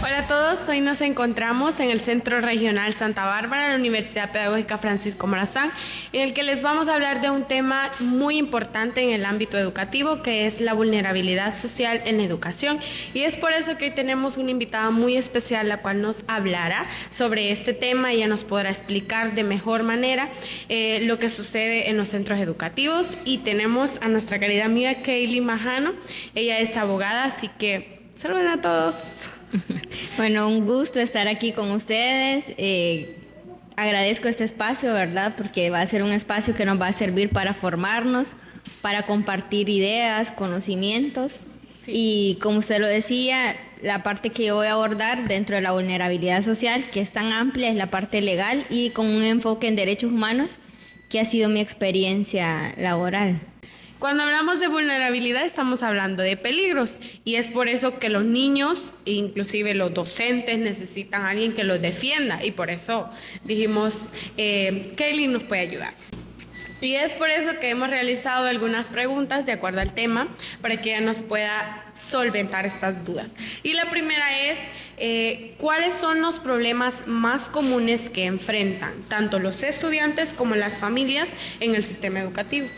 Hola a todos, hoy nos encontramos en el Centro Regional Santa Bárbara de la Universidad Pedagógica Francisco Morazán, en el que les vamos a hablar de un tema muy importante en el ámbito educativo, que es la vulnerabilidad social en la educación. Y es por eso que hoy tenemos una invitada muy especial, la cual nos hablará sobre este tema. Ella nos podrá explicar de mejor manera lo que sucede en los centros educativos. Y tenemos a nuestra querida amiga Kaylee Majano. Ella es abogada, así que saluden a todos. Bueno, un gusto estar aquí con ustedes. Agradezco este espacio, ¿verdad? Porque va a ser un espacio que nos va a servir para formarnos, para compartir ideas, conocimientos. Sí. Y como usted lo decía, la parte que yo voy a abordar dentro de la vulnerabilidad social, que es tan amplia, es la parte legal y con un enfoque en derechos humanos, que ha sido mi experiencia laboral. Cuando hablamos de vulnerabilidad estamos hablando de peligros y es por eso que los niños, inclusive los docentes, necesitan a alguien que los defienda y por eso dijimos, Kaylee nos puede ayudar. Y es por eso que hemos realizado algunas preguntas de acuerdo al tema para que ella nos pueda solventar estas dudas. Y la primera es, ¿cuáles son los problemas más comunes que enfrentan tanto los estudiantes como las familias en el sistema educativo?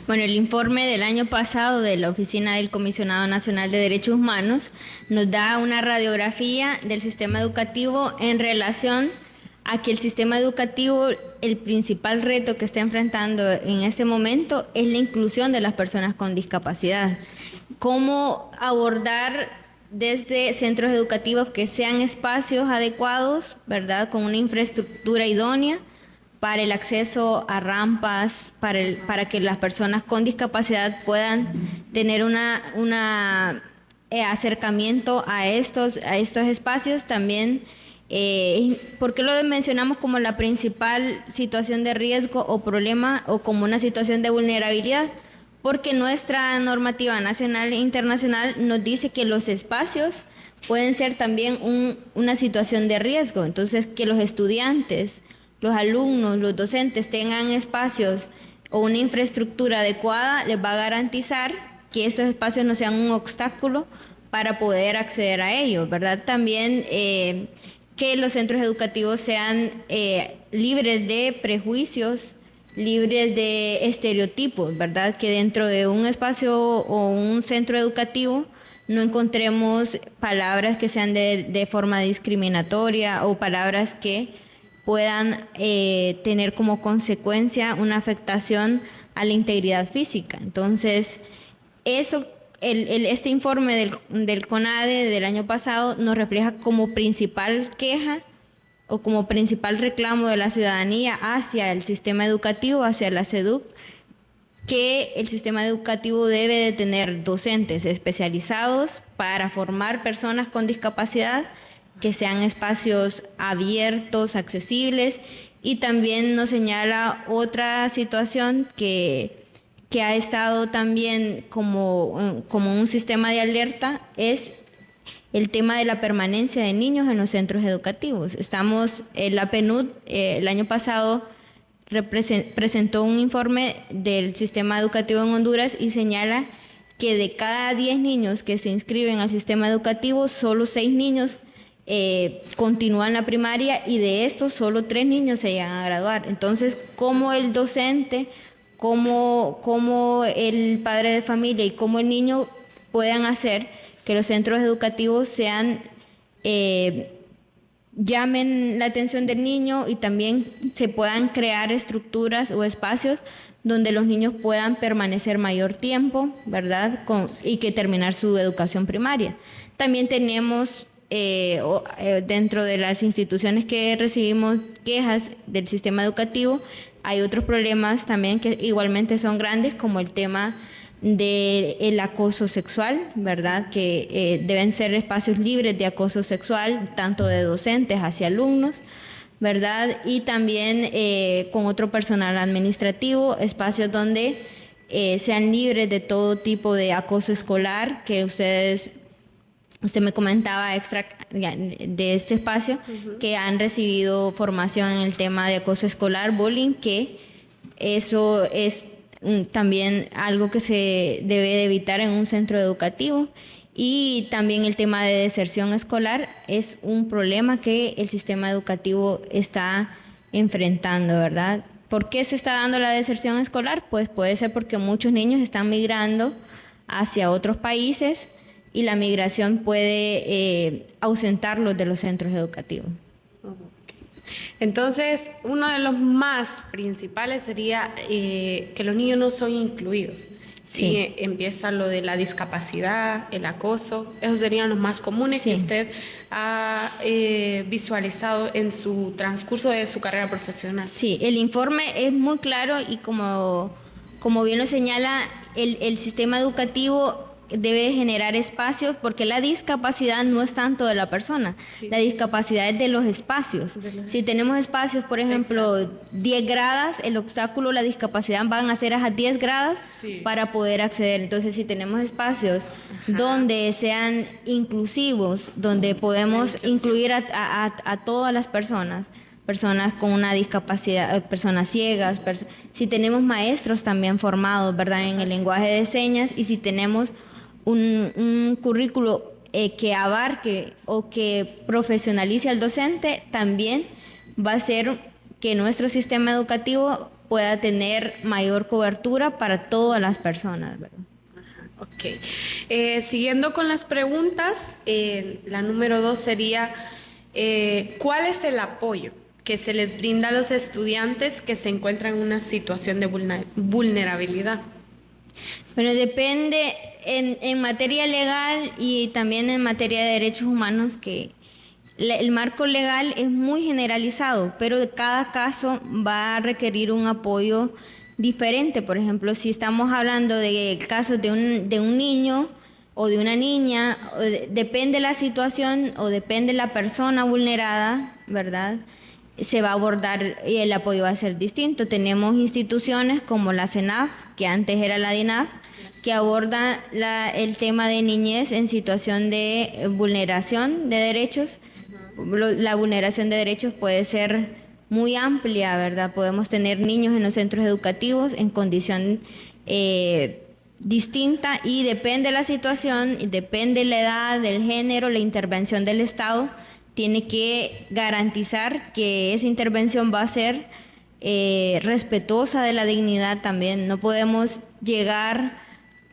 Bueno, el informe del año pasado de la Oficina del Comisionado Nacional de Derechos Humanos nos da una radiografía del sistema educativo en relación a que el sistema educativo, el principal reto que está enfrentando en este momento es la inclusión de las personas con discapacidad. Cómo abordar desde centros educativos que sean espacios adecuados, ¿verdad?, con una infraestructura idónea para el acceso a rampas, para que las personas con discapacidad puedan tener una acercamiento a estos espacios también. ¿Por qué lo mencionamos como la principal situación de riesgo o problema o como una situación de vulnerabilidad? Porque nuestra normativa nacional e internacional nos dice que los espacios pueden ser también una situación de riesgo. Entonces, que los estudiantes, los alumnos, los docentes tengan espacios o una infraestructura adecuada les va a garantizar que estos espacios no sean un obstáculo para poder acceder a ellos, ¿verdad? También que los centros educativos sean libres de prejuicios, libres de estereotipos, ¿verdad? Que dentro de un espacio o un centro educativo no encontremos palabras que sean de forma discriminatoria o palabras que puedan tener como consecuencia una afectación a la integridad física. Entonces, eso, este informe del CONADE del año pasado nos refleja como principal queja o como principal reclamo de la ciudadanía hacia el sistema educativo, hacia la SEDUC, que el sistema educativo debe de tener docentes especializados para formar personas con discapacidad, que sean espacios abiertos, accesibles, y también nos señala otra situación que ha estado también como un sistema de alerta, es el tema de la permanencia de niños en los centros educativos. La PNUD el año pasado presentó un informe del sistema educativo en Honduras y señala que de cada 10 niños que se inscriben al sistema educativo, solo 6 niños continúan la primaria y de estos solo 3 niños se llegan a graduar. Entonces, ¿cómo el docente, cómo el padre de familia y cómo el niño puedan hacer que los centros educativos llamen la atención del niño y también se puedan crear estructuras o espacios donde los niños puedan permanecer mayor tiempo, ¿verdad? Y que terminar su educación primaria? También tenemos dentro de las instituciones que recibimos quejas del sistema educativo, hay otros problemas también que igualmente son grandes, como el tema del acoso sexual, ¿verdad? Que deben ser espacios libres de acoso sexual, tanto de docentes hacia alumnos, ¿verdad? Y también con otro personal administrativo, espacios donde sean libres de todo tipo de acoso escolar, que usted me comentaba extra de este espacio, que han recibido formación en el tema de acoso escolar, bullying, que eso es también algo que se debe de evitar en un centro educativo. Y también el tema de deserción escolar es un problema que el sistema educativo está enfrentando, ¿verdad? ¿Por qué se está dando la deserción escolar? Pues puede ser porque muchos niños están migrando hacia otros países y la migración puede ausentarlos de los centros educativos. Entonces, uno de los más principales sería que los niños no son incluidos. Sí. Y empieza lo de la discapacidad, el acoso. Esos serían los más comunes que usted ha visualizado en su transcurso de su carrera profesional. Sí, el informe es muy claro y como bien lo señala, el sistema educativo debe generar espacios porque la discapacidad no es tanto de la persona, la discapacidad es de los espacios. Si tenemos espacios, por ejemplo, 10 gradas, el obstáculo, la discapacidad van a ser a 10 gradas para poder acceder. Entonces, si tenemos espacios donde sean inclusivos, donde podemos incluir a todas las personas con una discapacidad, personas ciegas, si tenemos maestros también formados, ¿verdad?, en el lenguaje de señas, y si tenemos un currículo que abarque o que profesionalice al docente, también va a hacer que nuestro sistema educativo pueda tener mayor cobertura para todas las personas, ¿verdad? Ok. Siguiendo con las preguntas, la número 2 sería, ¿cuál es el apoyo que se les brinda a los estudiantes que se encuentran en una situación de vulnerabilidad? Bueno, depende en materia legal y también en materia de derechos humanos, que el marco legal es muy generalizado, pero cada caso va a requerir un apoyo diferente. Por ejemplo, si estamos hablando de casos de un niño o de una niña, depende la situación o depende la persona vulnerada, ¿verdad?, se va a abordar y el apoyo va a ser distinto. Tenemos instituciones como la CENAF, que antes era la DINAF, que aborda el tema de niñez en situación de vulneración de derechos. La vulneración de derechos puede ser muy amplia, ¿verdad? Podemos tener niños en los centros educativos en condición distinta, y depende de la situación, depende de la edad, del género, la intervención del Estado tiene que garantizar que esa intervención va a ser respetuosa de la dignidad también. No podemos llegar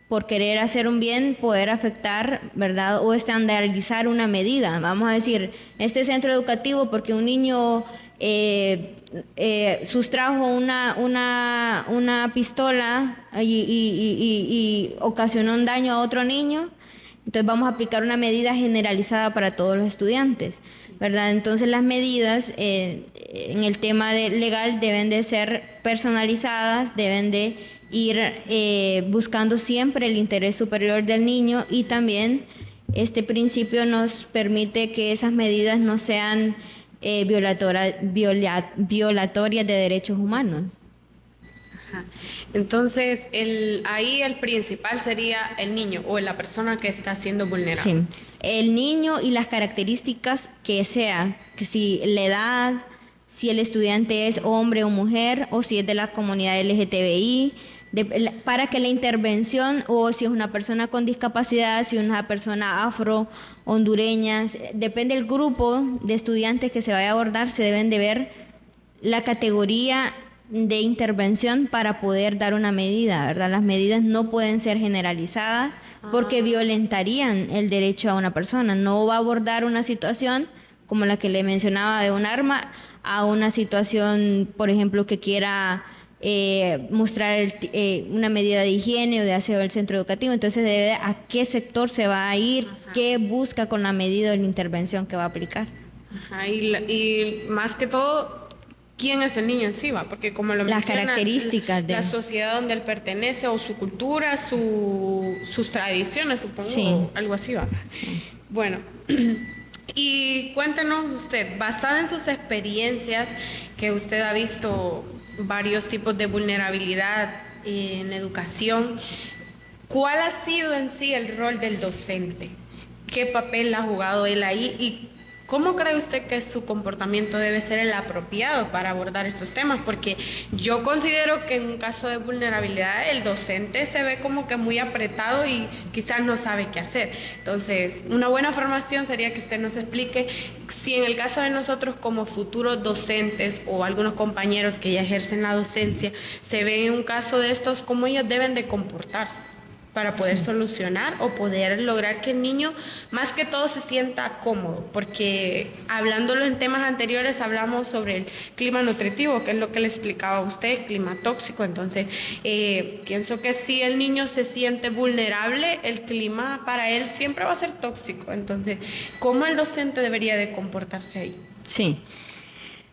por querer hacer un bien, poder afectar, ¿verdad?, o estandarizar una medida. Vamos a decir, este centro educativo, porque un niño sustrajo una pistola y ocasionó un daño a otro niño, entonces vamos a aplicar una medida generalizada para todos los estudiantes, ¿verdad? Entonces las medidas en el tema legal deben de ser personalizadas, deben de ir buscando siempre el interés superior del niño, y también este principio nos permite que esas medidas no sean violatorias de derechos humanos. Entonces, ahí el principal sería el niño o la persona que está siendo vulnerable. Sí, el niño y las características que sea, que si la edad, si el estudiante es hombre o mujer, o si es de la comunidad LGTBI, para que la intervención, o si es una persona con discapacidad, si es una persona afro-hondureña, depende del grupo de estudiantes que se vaya a abordar, se deben de ver la categoría de intervención para poder dar una medida, ¿verdad? Las medidas no pueden ser generalizadas porque violentarían el derecho a una persona. No va a abordar una situación como la que le mencionaba de un arma a una situación, por ejemplo, que quiera mostrar una medida de higiene o de aseo del centro educativo. Entonces debe ver a qué sector se va a ir, qué busca con la medida de la intervención que va a aplicar. Y más que todo, ¿quién es el niño en sí? Porque como lo las menciona, características de la sociedad donde él pertenece, o su cultura, sus tradiciones, supongo, sí, algo así va. Sí. Bueno, y cuéntenos usted, basada en sus experiencias, que usted ha visto varios tipos de vulnerabilidad en educación, ¿cuál ha sido en sí el rol del docente? ¿Qué papel ha jugado él ahí? Y ¿cómo cree usted que su comportamiento debe ser el apropiado para abordar estos temas? Porque yo considero que en un caso de vulnerabilidad el docente se ve como que muy apretado y quizás no sabe qué hacer. Entonces, una buena formación sería que usted nos explique si en el caso de nosotros como futuros docentes o algunos compañeros que ya ejercen la docencia, se ven en un caso de estos, cómo ellos deben de comportarse para poder solucionar o poder lograr que el niño más que todo se sienta cómodo, porque hablándolo en temas anteriores hablamos sobre el clima nutritivo, que es lo que le explicaba a usted, clima tóxico. Entonces pienso que si el niño se siente vulnerable, el clima para él siempre va a ser tóxico. Entonces, ¿cómo el docente debería de comportarse ahí? Sí.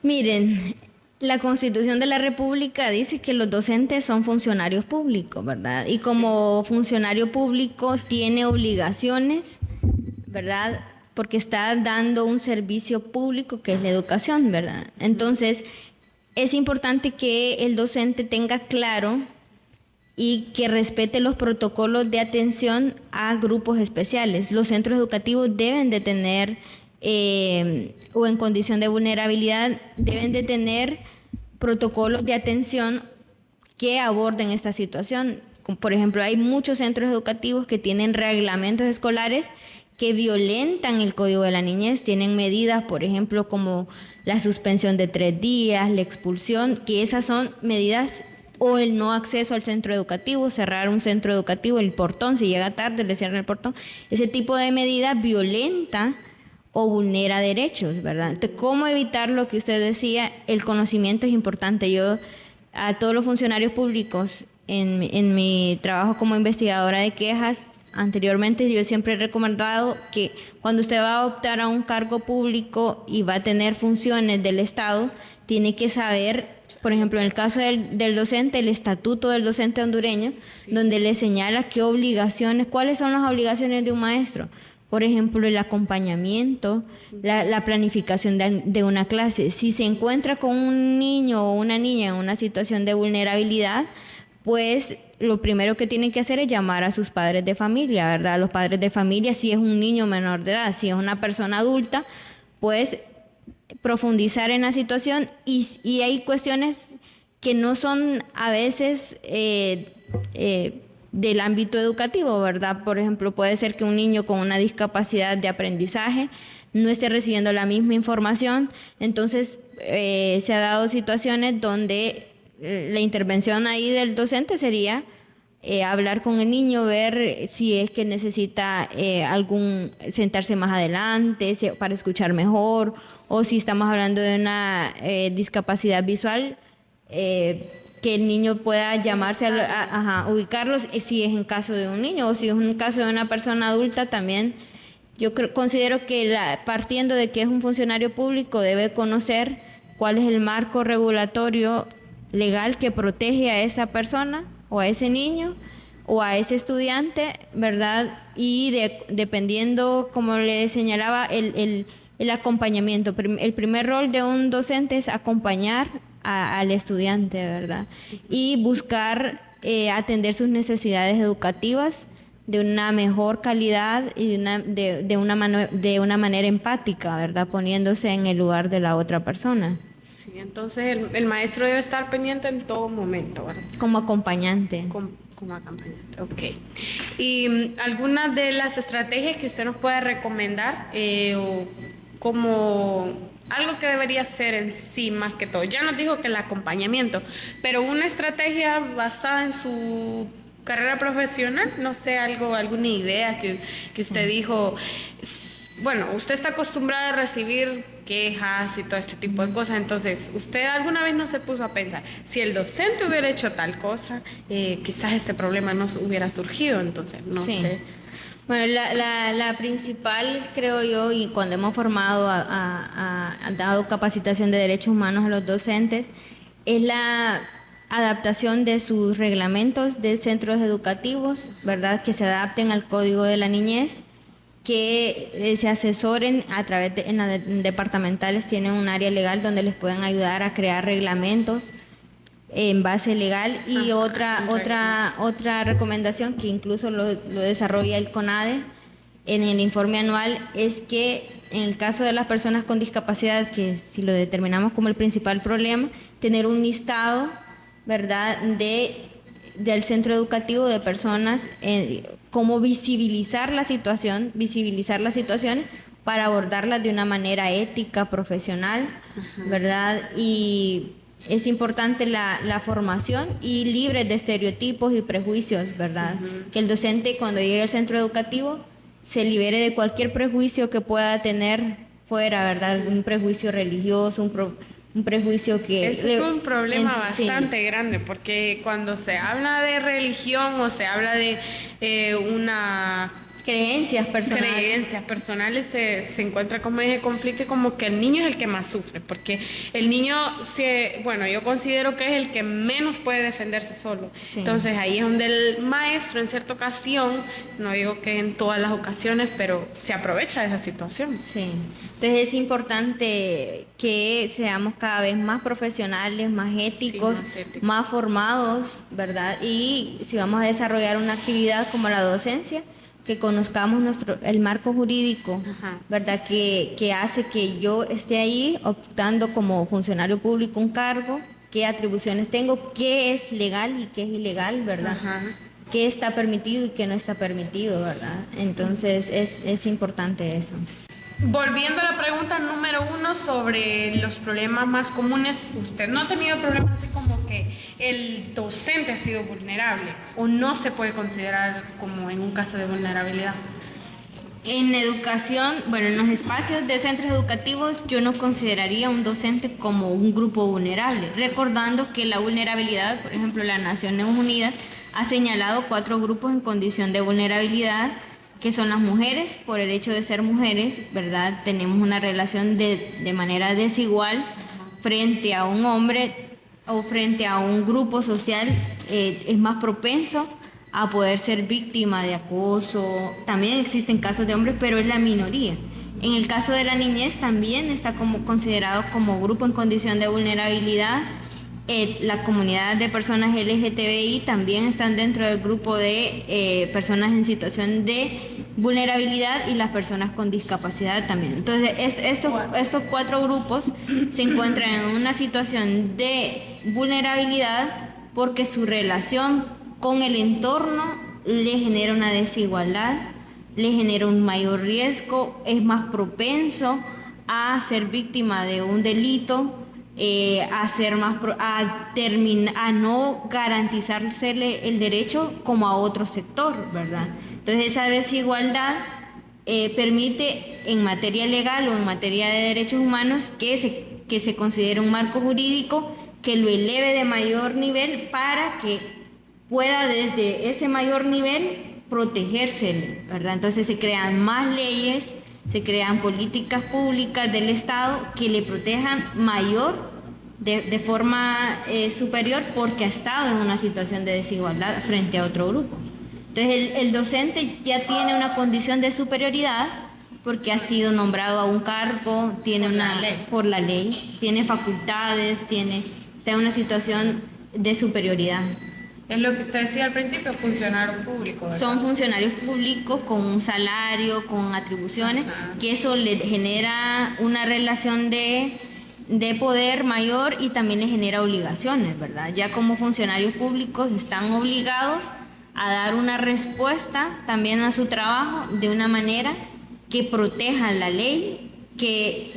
Miren, la Constitución de la República dice que los docentes son funcionarios públicos, ¿verdad? Y como funcionario público tiene obligaciones, ¿verdad? Porque está dando un servicio público que es la educación, ¿verdad? Entonces, es importante que el docente tenga claro y que respete los protocolos de atención a grupos especiales. Los centros educativos deben de tener o en condición de vulnerabilidad deben de tener protocolos de atención que aborden esta situación. Por ejemplo, hay muchos centros educativos que tienen reglamentos escolares que violentan el Código de la Niñez, tienen medidas, por ejemplo, como la suspensión de 3 días, la expulsión, que esas son medidas, o el no acceso al centro educativo, cerrar un centro educativo, el portón, si llega tarde le cierran el portón. Ese tipo de medida violenta o vulnera derechos, ¿verdad? Entonces, ¿cómo evitar lo que usted decía? El conocimiento es importante. Yo a todos los funcionarios públicos en mi trabajo como investigadora de quejas, anteriormente yo siempre he recomendado que cuando usted va a optar a un cargo público y va a tener funciones del Estado, tiene que saber, por ejemplo, en el caso del docente, el estatuto del docente hondureño, donde le señala qué obligaciones, cuáles son las obligaciones de un maestro. Por ejemplo, el acompañamiento, la planificación de una clase. Si se encuentra con un niño o una niña en una situación de vulnerabilidad, pues lo primero que tienen que hacer es llamar a sus padres de familia, ¿verdad? A los padres de familia, si es un niño menor de edad, si es una persona adulta, pues profundizar en la situación y hay cuestiones que no son a veces del ámbito educativo, ¿verdad? Por ejemplo, puede ser que un niño con una discapacidad de aprendizaje no esté recibiendo la misma información, entonces se ha dado situaciones donde la intervención ahí del docente sería hablar con el niño, ver si es que necesita sentarse más adelante para escuchar mejor, o si estamos hablando de una discapacidad visual, que el niño pueda llamarse ubicarlos, si es en caso de un niño, o si es un caso de una persona adulta también. Yo considero que partiendo de que es un funcionario público, debe conocer cuál es el marco regulatorio legal que protege a esa persona o a ese niño o a ese estudiante, ¿verdad? Y dependiendo, como le señalaba, el acompañamiento. El primer rol de un docente es acompañar al estudiante, ¿verdad? Y buscar atender sus necesidades educativas de una mejor calidad y de una manera empática, ¿verdad? Poniéndose en el lugar de la otra persona. Sí, entonces el maestro debe estar pendiente en todo momento, ¿verdad? Como acompañante. Como acompañante, ok. ¿Y algunas de las estrategias que usted nos puede recomendar o como algo que debería ser en sí más que todo? Ya nos dijo que el acompañamiento, pero una estrategia basada en su carrera profesional, no sé, alguna idea que usted dijo. Bueno, usted está acostumbrada a recibir quejas y todo este tipo de cosas, entonces, ¿usted alguna vez no se puso a pensar, si el docente hubiera hecho tal cosa, quizás este problema no hubiera surgido? Entonces, no sé. Bueno, la principal, creo yo, y cuando hemos formado, dado capacitación de derechos humanos a los docentes, es la adaptación de sus reglamentos de centros educativos, ¿verdad? Que se adapten al Código de la Niñez, que se asesoren a través en las departamentales, tienen un área legal donde les pueden ayudar a crear reglamentos en base legal. Y otra recomendación que incluso lo desarrolla el CONADE en el informe anual es que en el caso de las personas con discapacidad, que si lo determinamos como el principal problema, tener un listado, ¿verdad?, del centro educativo de personas, cómo visibilizar las situaciones para abordarlas de una manera ética, profesional, ¿verdad? Y es importante la formación y libre de estereotipos y prejuicios, ¿verdad? Que el docente, cuando llegue al centro educativo, se libere de cualquier prejuicio que pueda tener fuera, ¿verdad? Un prejuicio religioso, un prejuicio que... Ese es un problema bastante grande, porque cuando se habla de religión o se habla de una... creencias personales se encuentra como ese conflicto y como que el niño es el que más sufre, porque el niño, yo considero que es el que menos puede defenderse solo. Sí. Entonces ahí es donde el maestro en cierta ocasión, no digo que en todas las ocasiones, pero se aprovecha de esa situación. Sí, entonces es importante que seamos cada vez más profesionales, más éticos, más formados, ¿verdad? Y si vamos a desarrollar una actividad como la docencia, que conozcamos el marco jurídico, ¿verdad? Que hace que yo esté ahí optando como funcionario público un cargo, qué atribuciones tengo, qué es legal y qué es ilegal, ¿verdad? Qué está permitido y qué no está permitido, ¿verdad? Entonces es importante eso. Volviendo a la pregunta número 1 sobre los problemas más comunes, ¿usted no ha tenido problemas así como que el docente ha sido vulnerable o no se puede considerar como en un caso de vulnerabilidad? En educación, en los espacios de centros educativos yo no consideraría un docente como un grupo vulnerable, recordando que la vulnerabilidad, por ejemplo, las Naciones Unidas ha señalado 4 grupos en condición de vulnerabilidad, que son las mujeres, por el hecho de ser mujeres, ¿verdad? Tenemos una relación de manera desigual frente a un hombre o frente a un grupo social, es más propenso a poder ser víctima de acoso. También existen casos de hombres, pero es la minoría. En el caso de la niñez también está como considerado como grupo en condición de vulnerabilidad. La comunidad de personas LGTBI también están dentro del grupo de personas en situación de vulnerabilidad y las personas con discapacidad también. Entonces, estos 4 grupos se encuentran en una situación de vulnerabilidad porque su relación con el entorno le genera una desigualdad, le genera un mayor riesgo, es más propenso a ser víctima de un delito, a no garantizársele el derecho como a otro sector, ¿verdad? Entonces esa desigualdad permite en materia legal o en materia de derechos humanos que se considere un marco jurídico que lo eleve de mayor nivel para que pueda desde ese mayor nivel protegérsele, ¿verdad? Entonces se crean más leyes, se crean políticas públicas del Estado que le protejan de forma superior porque ha estado en una situación de desigualdad frente a otro grupo. Entonces el docente ya tiene una condición de superioridad porque ha sido nombrado a un cargo, por la ley, tiene facultades, sea una situación de superioridad. Es lo que usted decía al principio, funcionario público, ¿verdad? Son funcionarios públicos con un salario, con atribuciones, que eso le genera una relación de poder mayor y también le genera obligaciones, ¿verdad? Ya como funcionarios públicos están obligados a dar una respuesta también a su trabajo de una manera que proteja la ley, que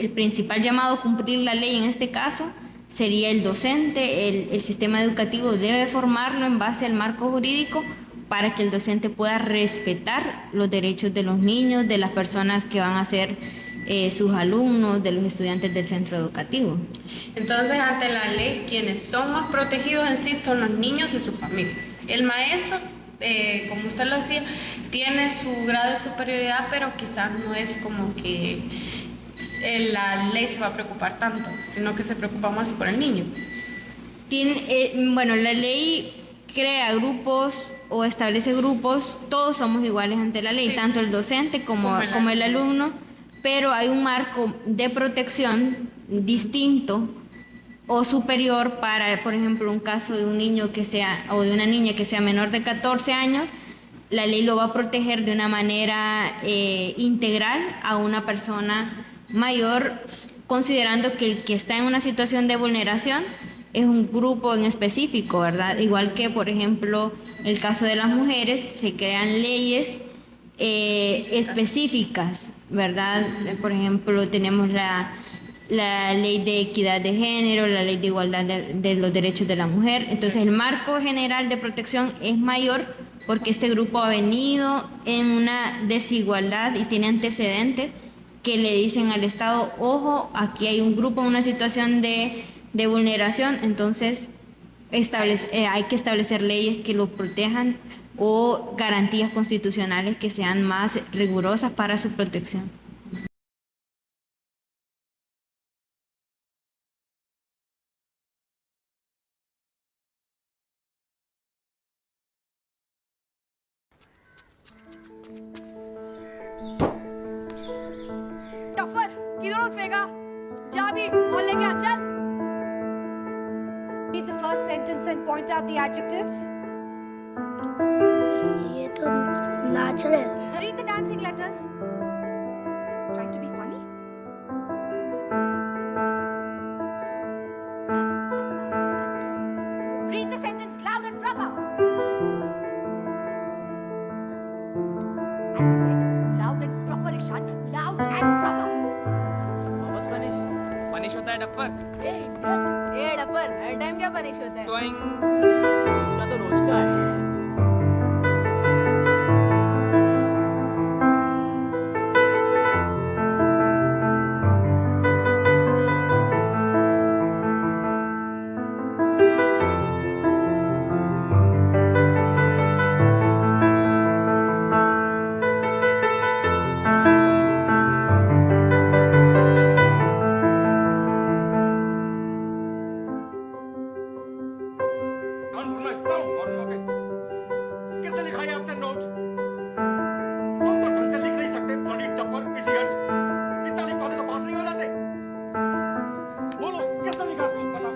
el principal llamado a cumplir la ley en este caso sería el docente. El sistema educativo debe formarlo en base al marco jurídico para que el docente pueda respetar los derechos de los niños, de las personas que van a ser sus alumnos, de los estudiantes del centro educativo. Entonces, ante la ley, quienes son más protegidos en sí son los niños y sus familias. El maestro, como usted lo decía, tiene su grado de superioridad, pero quizás no es como que la ley se va a preocupar tanto, sino que se preocupa más por el niño. La ley crea grupos o establece grupos, todos somos iguales ante la ley, sí, tanto el docente como el alumno, pero hay un marco de protección distinto o superior para, por ejemplo, un caso de un niño que sea o de una niña que sea menor de 14 años, la ley lo va a proteger de una manera integral a una persona mayor, considerando que el que está en una situación de vulneración es un grupo en específico, ¿verdad? Igual que, por ejemplo, el caso de las mujeres, se crean leyes específicas, ¿verdad? Por ejemplo, tenemos la ley de equidad de género, la ley de igualdad de los derechos de la mujer. Entonces, el marco general de protección es mayor porque este grupo ha venido en una desigualdad y tiene antecedentes que le dicen al Estado, ojo, aquí hay un grupo en una situación de vulneración, entonces hay que establecer leyes que lo protejan o garantías constitucionales que sean más rigurosas para su protección. Tougher किधर फेंका जा भी बोलने क्या चल Read the first sentence and point out the adjectives. ये तो natural. Read the dancing letters. Trying to be funny? Read the sentence loud and proper. I said loud and proper, Ishan. Loud and proper. बस पनिश होता है डफर। ए डफर, हर टाइम क्या पनिश होता है? ड्राइंग इसका तो रोज का है। किसने लिखा है अपना नोट? तुम तो ढंग से लिख नहीं सकते, bloody duffer, idiot। इतना लिख पाते तो पास नहीं हो जाते। बोलो, किसने लिखा? बताओ।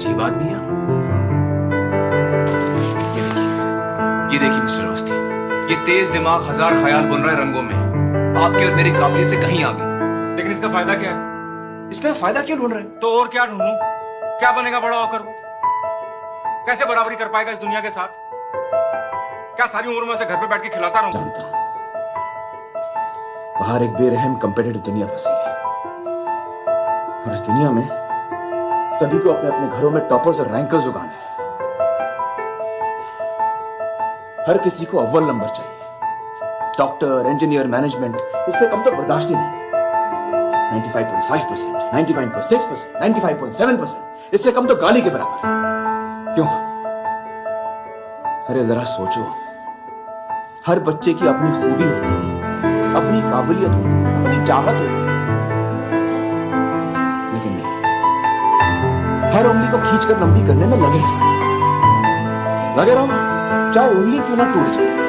अजीब आदमी है। ये देखिए मिस्टर अवस्थी, ये तेज दिमाग हजार ख्याल बुन रहा है रंगों में, आपके और मेरी काबिलियत से कहीं आगे। लेकिन इसका फायदा क्या है? इसमें आप फायदा क्यों ढूंढ रहे हैं? तो और क्या ढूंढूं? क्या बनेगा बड़ा होकर वो? कैसे बराबरी कर पाएगा इस दुनिया के साथ? क्या सारी उम्र में से घर पे बैठ के खिलाता रहूं? जानता हूं बाहर एक बेरहम कंपेटिटिव दुनिया बसी है और इस दुनिया में सभी को अपने अपने घरों में टॉपर्स और रैंकर्स उगाने हैं। हर किसी को अव्वल नंबर चाहिए। डॉक्टर, इंजीनियर, मैनेजमेंट, इससे कम तो बर्दाश्त ही नहीं। 95.5%, 99.6%, 95.7%, इससे कम तो गाली के बराबर। क्यों? अरे जरा सोचो, हर बच्चे की अपनी खूबी होती है, अपनी काबिलियत होती है, अपनी चाहत होती है, लेकिन नहीं, हर उंगली को खींचकर लंबी करने में लगे हैं सब। लगे रहो, चाहे उंगली क्यों ना टूट जाए।